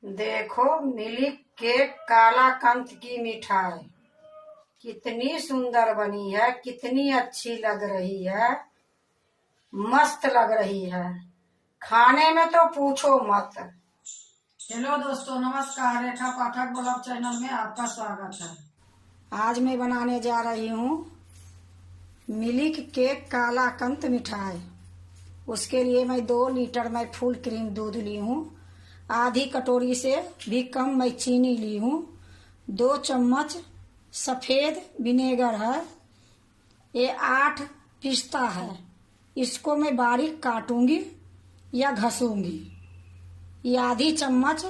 देखो milk cake काला कंद की मिठाई कितनी सुंदर बनी है, कितनी अच्छी लग रही है, मस्त लग रही है। खाने में तो पूछो मत। हेलो दोस्तों, नमस्कार। रेखा पाठक ब्लॉग चैनल में आपका स्वागत है। आज मैं बनाने जा रही हूँ मिल्क केक काला कंद मिठाई। उसके लिए मैं 2 लीटर में फुल क्रीम दूध ली हूँ। आधी कटोरी से भी कम मैं चीनी ली हूँ। 2 चम्मच सफ़ेद विनेगर है। ये 8 पिस्ता है। इसको मैं बारीक काटूंगी या घसूंगी। ये आधी चम्मच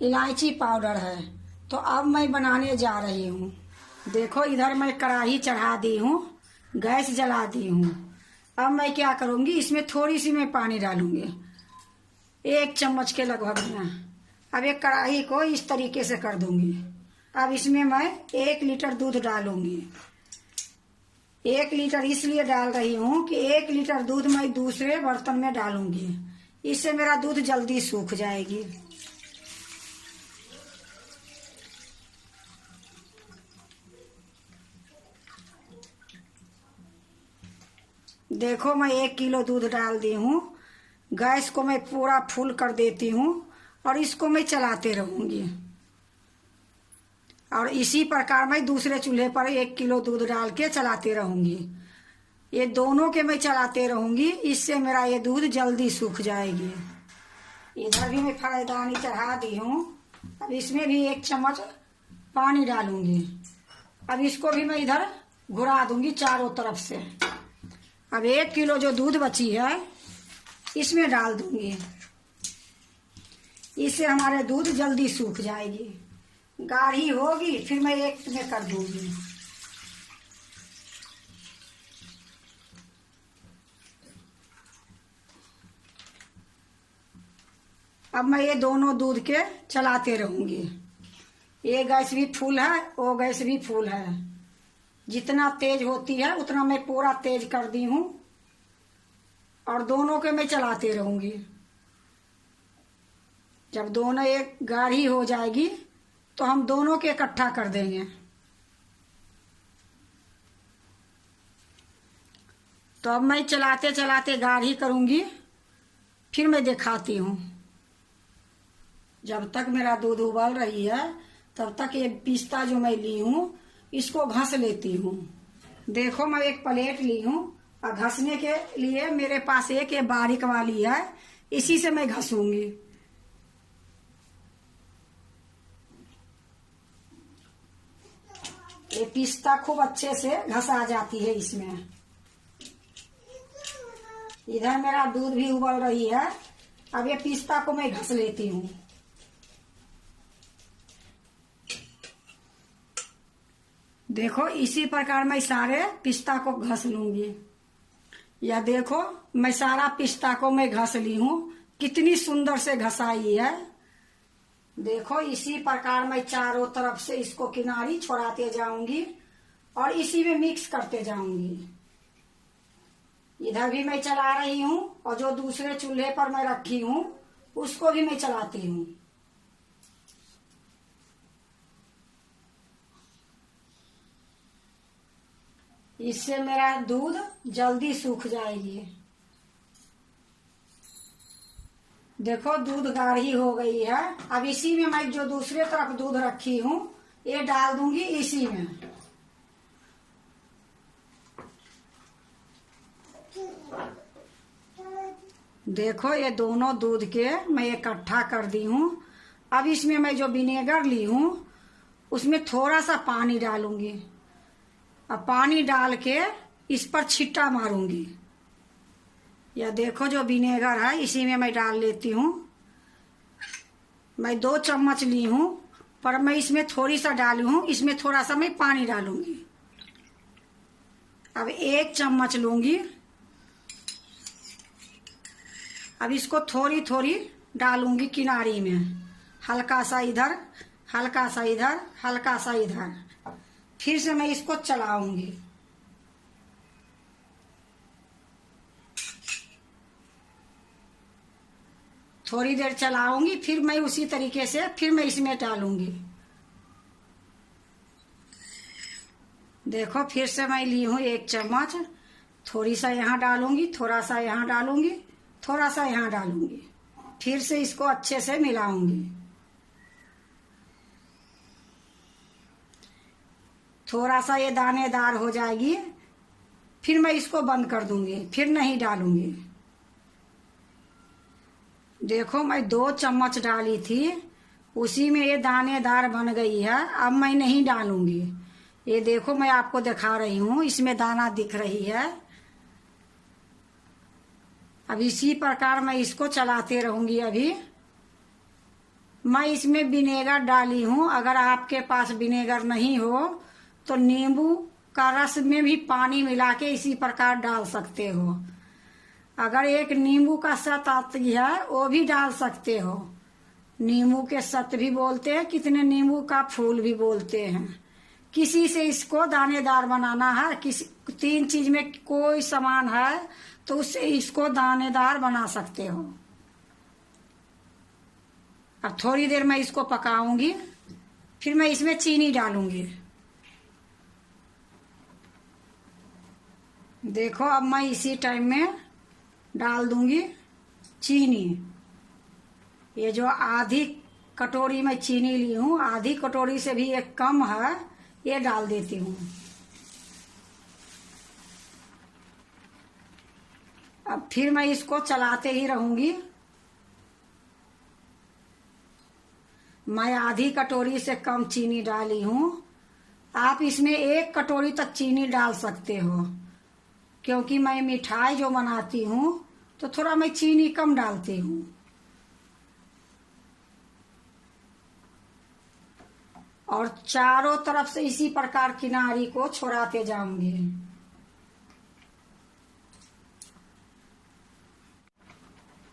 इलायची पाउडर है। तो अब मैं बनाने जा रही हूँ। देखो इधर मैं कढ़ाई चढ़ा दी हूँ, गैस जला दी हूँ। अब मैं क्या करूँगी, इसमें थोड़ी सी मैं पानी डालूंगी, 1 चम्मच के लगभग में। अब एक कढ़ाई को इस तरीके से कर दूंगी। अब इसमें मैं 1 लीटर दूध डालूंगी। 1 लीटर इसलिए डाल रही हूँ कि 1 लीटर दूध मैं दूसरे बर्तन में डालूंगी। इससे मेरा दूध जल्दी सूख जाएगी। देखो मैं 1 किलो दूध डाल दी हूँ। गैस को मैं पूरा फुल कर देती हूँ और इसको मैं चलाते रहूंगी। और इसी प्रकार मैं दूसरे चूल्हे पर 1 किलो दूध डाल के चलाते रहूंगी। ये दोनों के मैं चलाते रहूंगी, इससे मेरा ये दूध जल्दी सूख जाएगी। इधर भी मैं फ्राईदानी चढ़ा दी हूँ। अब इसमें भी 1 चम्मच पानी डालूंगी। अब इसको भी मैं इधर घुरा दूंगी चारों तरफ से। अब 1 किलो जो दूध बची है इसमें डाल दूंगी। इससे हमारे दूध जल्दी सूख जाएगी। गाढ़ी होगी फिर मैं एक में कर दूंगी। अब मैं ये दोनों दूध के चलाते रहूंगी। ये गैस भी फुल है, वो गैस भी फुल है। जितना तेज होती है उतना मैं पूरा तेज कर दी हूँ और दोनों के मैं चलाते रहूंगी। जब दोनों एक गाढ़ी हो जाएगी तो हम दोनों के इकट्ठा कर देंगे। तो अब मैं चलाते चलाते गाढ़ी करूंगी, फिर मैं दिखाती हूँ। जब तक मेरा दूध उबल रही है तब तक ये पिस्ता जो मैं ली हूँ इसको घस लेती हूँ। देखो मैं एक प्लेट ली हूँ और घसने के लिए मेरे पास एक ये बारीक वाली है, इसी से मैं घसूंगी। ये पिस्ता खूब अच्छे से घसा जाती है इसमें। इधर मेरा दूध भी उबल रही है। अब ये पिस्ता को मैं घस लेती हूँ। देखो इसी प्रकार मैं सारे पिस्ता को घस लूंगी। या देखो मैं सारा पिस्ता को मैं घस ली हूँ, कितनी सुंदर से घसाई है। देखो इसी प्रकार मैं चारों तरफ से इसको किनारी छोड़ाते जाऊंगी और इसी में मिक्स करते जाऊंगी। इधर भी मैं चला रही हूँ और जो दूसरे चूल्हे पर मैं रखी हूँ उसको भी मैं चलाती हूँ। इससे मेरा दूध जल्दी सूख जाएगी। देखो दूध गाढ़ी हो गई है। अब इसी में मैं जो दूसरे तरफ दूध रखी हूँ ये डाल दूंगी इसी में। देखो ये दोनों दूध के मैं इकट्ठा कर दी हूँ। अब इसमें मैं जो विनेगर ली हूँ उसमें थोड़ा सा पानी डालूंगी। अब पानी डाल के इस पर छिट्टा मारूंगी। या देखो जो विनेगर है इसी में मैं डाल लेती हूँ। मैं 2 चम्मच ली हूँ पर मैं इसमें थोड़ी सा डाली हूँ, इसमें थोड़ा सा मैं पानी डालूंगी। अब 1 चम्मच लूंगी। अब इसको थोड़ी थोड़ी डालूंगी किनारी में, हल्का सा इधर, हल्का सा इधर, हल्का सा इधर। फिर से मैं इसको चलाऊंगी। थोड़ी देर चलाऊंगी, फिर मैं उसी तरीके से फिर मैं इसमें डालूंगी। देखो फिर से मैं ली हूँ 1 चम्मच, थोड़ी सा यहाँ डालूंगी, थोड़ा सा यहाँ डालूंगी, थोड़ा सा यहाँ डालूंगी, फिर से इसको अच्छे से मिलाऊंगी। थोड़ा सा ये दानेदार हो जाएगी, फिर मैं इसको बंद कर दूंगी, फिर नहीं डालूंगी। देखो मैं 2 चम्मच डाली थी, उसी में ये दानेदार बन गई है। अब मैं नहीं डालूंगी। ये देखो मैं आपको दिखा रही हूँ, इसमें दाना दिख रही है। अब इसी प्रकार मैं इसको चलाते रहूंगी। अभी मैं इसमें विनेगर डाली हूँ। अगर आपके पास विनेगर नहीं हो तो नींबू का रस में भी पानी मिला के इसी प्रकार डाल सकते हो। अगर एक नींबू का सत आती है वो भी डाल सकते हो। नींबू के सत भी बोलते हैं, कितने नींबू का फूल भी बोलते हैं। किसी से इसको दानेदार बनाना है, किसी 3 चीज में कोई सामान है तो उससे इसको दानेदार बना सकते हो। अब थोड़ी देर मैं इसको पकाऊंगी, फिर मैं इसमें चीनी डालूंगी। देखो अब मैं इसी टाइम में डाल दूंगी चीनी। ये जो आधी कटोरी में चीनी ली हूँ, आधी कटोरी से भी एक कम है, ये डाल देती हूँ। अब फिर मैं इसको चलाते ही रहूंगी। मैं आधी कटोरी से कम चीनी डाली हूँ। आप इसमें 1 कटोरी तक चीनी डाल सकते हो, क्योंकि मैं मिठाई जो बनाती हूँ तो थोड़ा मैं चीनी कम डालती हूँ। और चारों तरफ से इसी प्रकार किनारी को छोड़ाते जाऊंगी।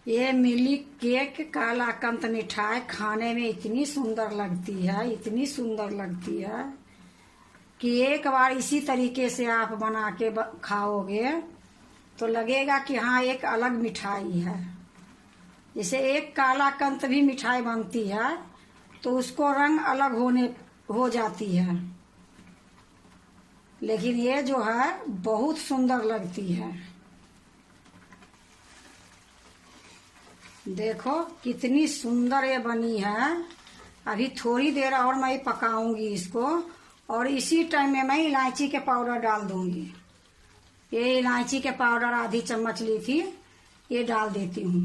ये मिल्क केक कालाकंद मिठाई खाने में इतनी सुंदर लगती है, इतनी सुंदर लगती है कि एक बार इसी तरीके से आप बना के खाओगे तो लगेगा कि हाँ एक अलग मिठाई है। जैसे एक कालाकंद भी मिठाई बनती है तो उसको रंग अलग हो जाती है, लेकिन ये जो है बहुत सुंदर लगती है। देखो कितनी सुंदर ये बनी है। अभी थोड़ी देर और मैं पकाऊंगी इसको, और इसी टाइम में मैं इलायची के पाउडर डाल दूंगी। ये इलायची के पाउडर आधी चम्मच ली थी, ये डाल देती हूँ।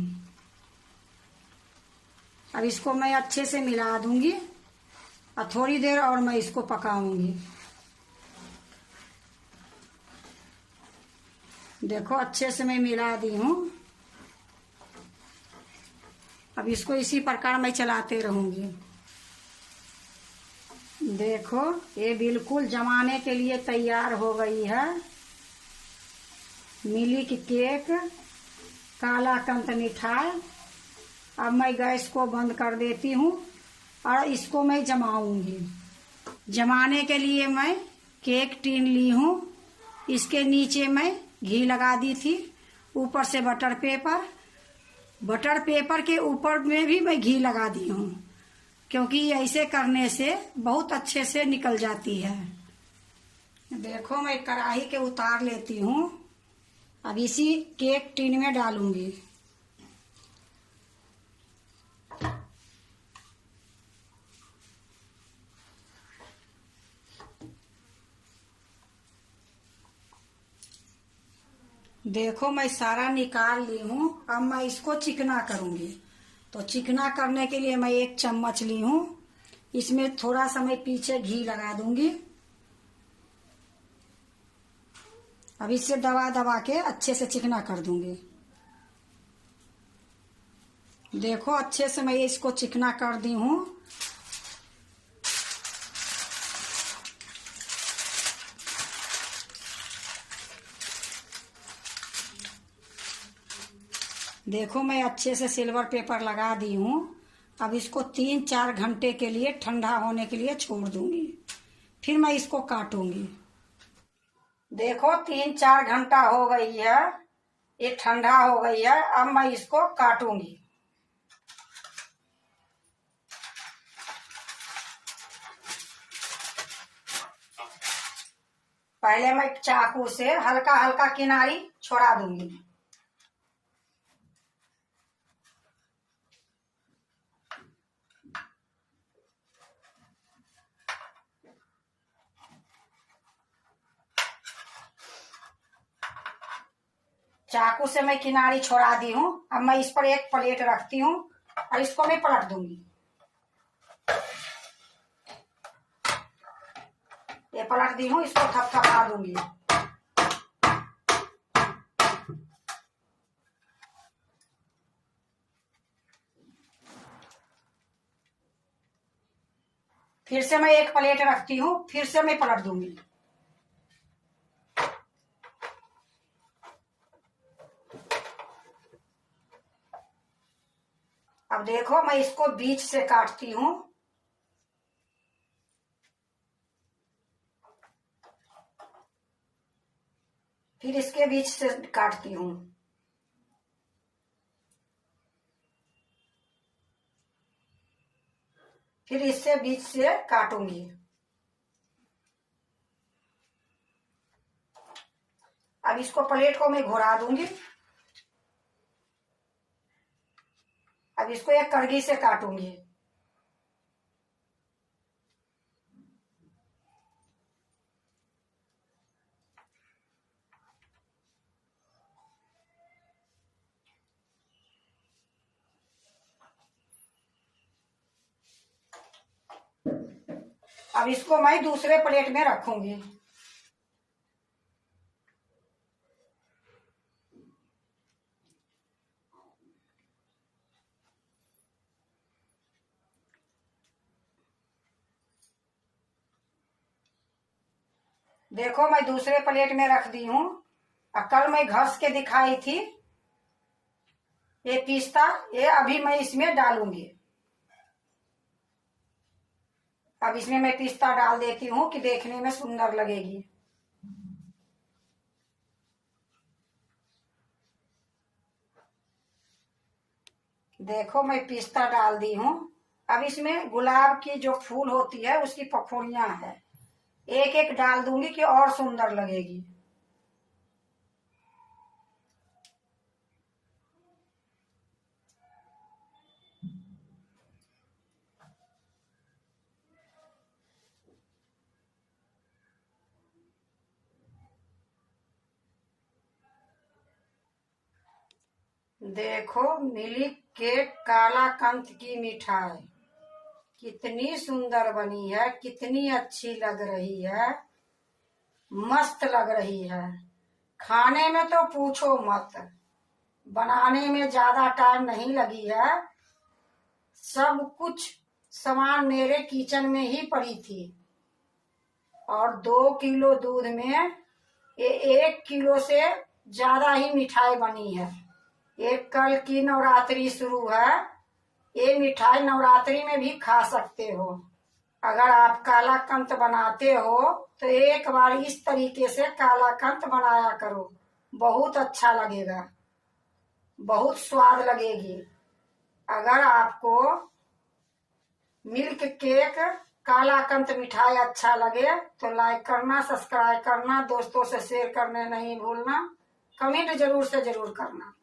अब इसको मैं अच्छे से मिला दूंगी और थोड़ी देर और मैं इसको पकाऊंगी। देखो अच्छे से मैं मिला दी हूँ। अब इसको इसी प्रकार मैं चलाते रहूंगी। देखो ये बिल्कुल जमाने के लिए तैयार हो गई है। मिल्क केक कालाकंद मिठाई। अब मैं गैस को बंद कर देती हूँ और इसको मैं जमाऊंगी। जमाने के लिए मैं केक टिन ली हूँ। इसके नीचे मैं घी लगा दी थी, ऊपर से बटर पेपर के ऊपर में भी मैं घी लगा दी हूँ, क्योंकि ऐसे करने से बहुत अच्छे से निकल जाती है। देखो मैं कढ़ाई के उतार लेती हूँ। अब इसी केक टिन में डालूंगी। देखो मैं सारा निकाल ली हूँ। अब मैं इसको चिकना करूंगी। तो चिकना करने के लिए मैं 1 चम्मच ली हूँ। इसमें थोड़ा सा मैं पीछे घी लगा दूंगी। अब इससे दबा दबा के अच्छे से चिकना कर दूंगी। देखो अच्छे से मैं इसको चिकना कर दी हूँ। देखो मैं अच्छे से सिल्वर पेपर लगा दी हूँ। अब इसको 3-4 घंटे के लिए ठंडा होने के लिए छोड़ दूंगी, फिर मैं इसको काटूंगी। देखो 3-4 घंटा हो गई है, ये ठंडा हो गई है। अब मैं इसको काटूंगी। पहले मैं चाकू से हल्का हल्का किनारी छोड़ा दूंगी। चाकू से मैं किनारी छोड़ा दी हूँ। अब मैं इस पर एक प्लेट रखती हूँ और इसको मैं पलट दूंगी। ये पलट दी हूँ, इसको थपथपा दूंगी। फिर से मैं एक प्लेट रखती हूँ, फिर से मैं पलट दूंगी। अब देखो मैं इसको बीच से काटती हूँ। फिर इसके बीच से काटती हूँ। फिर इससे बीच से काटूंगी। अब इसको प्लेट को मैं घुरा दूंगी। अब इसको एक कड़गी से काटूंगी। अब इसको मैं दूसरे प्लेट में रखूंगी। देखो मैं दूसरे प्लेट में रख दी हूँ। और कल मैं घस के दिखाई थी ये पिस्ता, ये अभी मैं इसमें डालूंगी। अब इसमें मैं पिस्ता डाल देती हूँ कि देखने में सुंदर लगेगी। देखो मैं पिस्ता डाल दी हूँ। अब इसमें गुलाब की जो फूल होती है उसकी पखुड़ियां है, एक एक डाल दूंगी कि और सुंदर लगेगी। देखो मिल्क केक काला कंद की मिठाई कितनी सुंदर बनी है, कितनी अच्छी लग रही है, मस्त लग रही है। खाने में तो पूछो मत, बनाने में ज्यादा टाइम नहीं लगी है। सब कुछ सामान मेरे किचन में ही पड़ी थी। और 2 किलो दूध में ये 1 किलो से ज्यादा ही मिठाई बनी है। ये कल की नवरात्रि शुरू है, ये मिठाई नवरात्रि में भी खा सकते हो। अगर आप काला कंद बनाते हो तो एक बार इस तरीके से काला कंद बनाया करो, बहुत अच्छा लगेगा, बहुत स्वाद लगेगी। अगर आपको मिल्क केक काला कंद मिठाई अच्छा लगे तो लाइक करना, सब्सक्राइब करना, दोस्तों से शेयर करने नहीं भूलना, कमेंट जरूर से जरूर करना।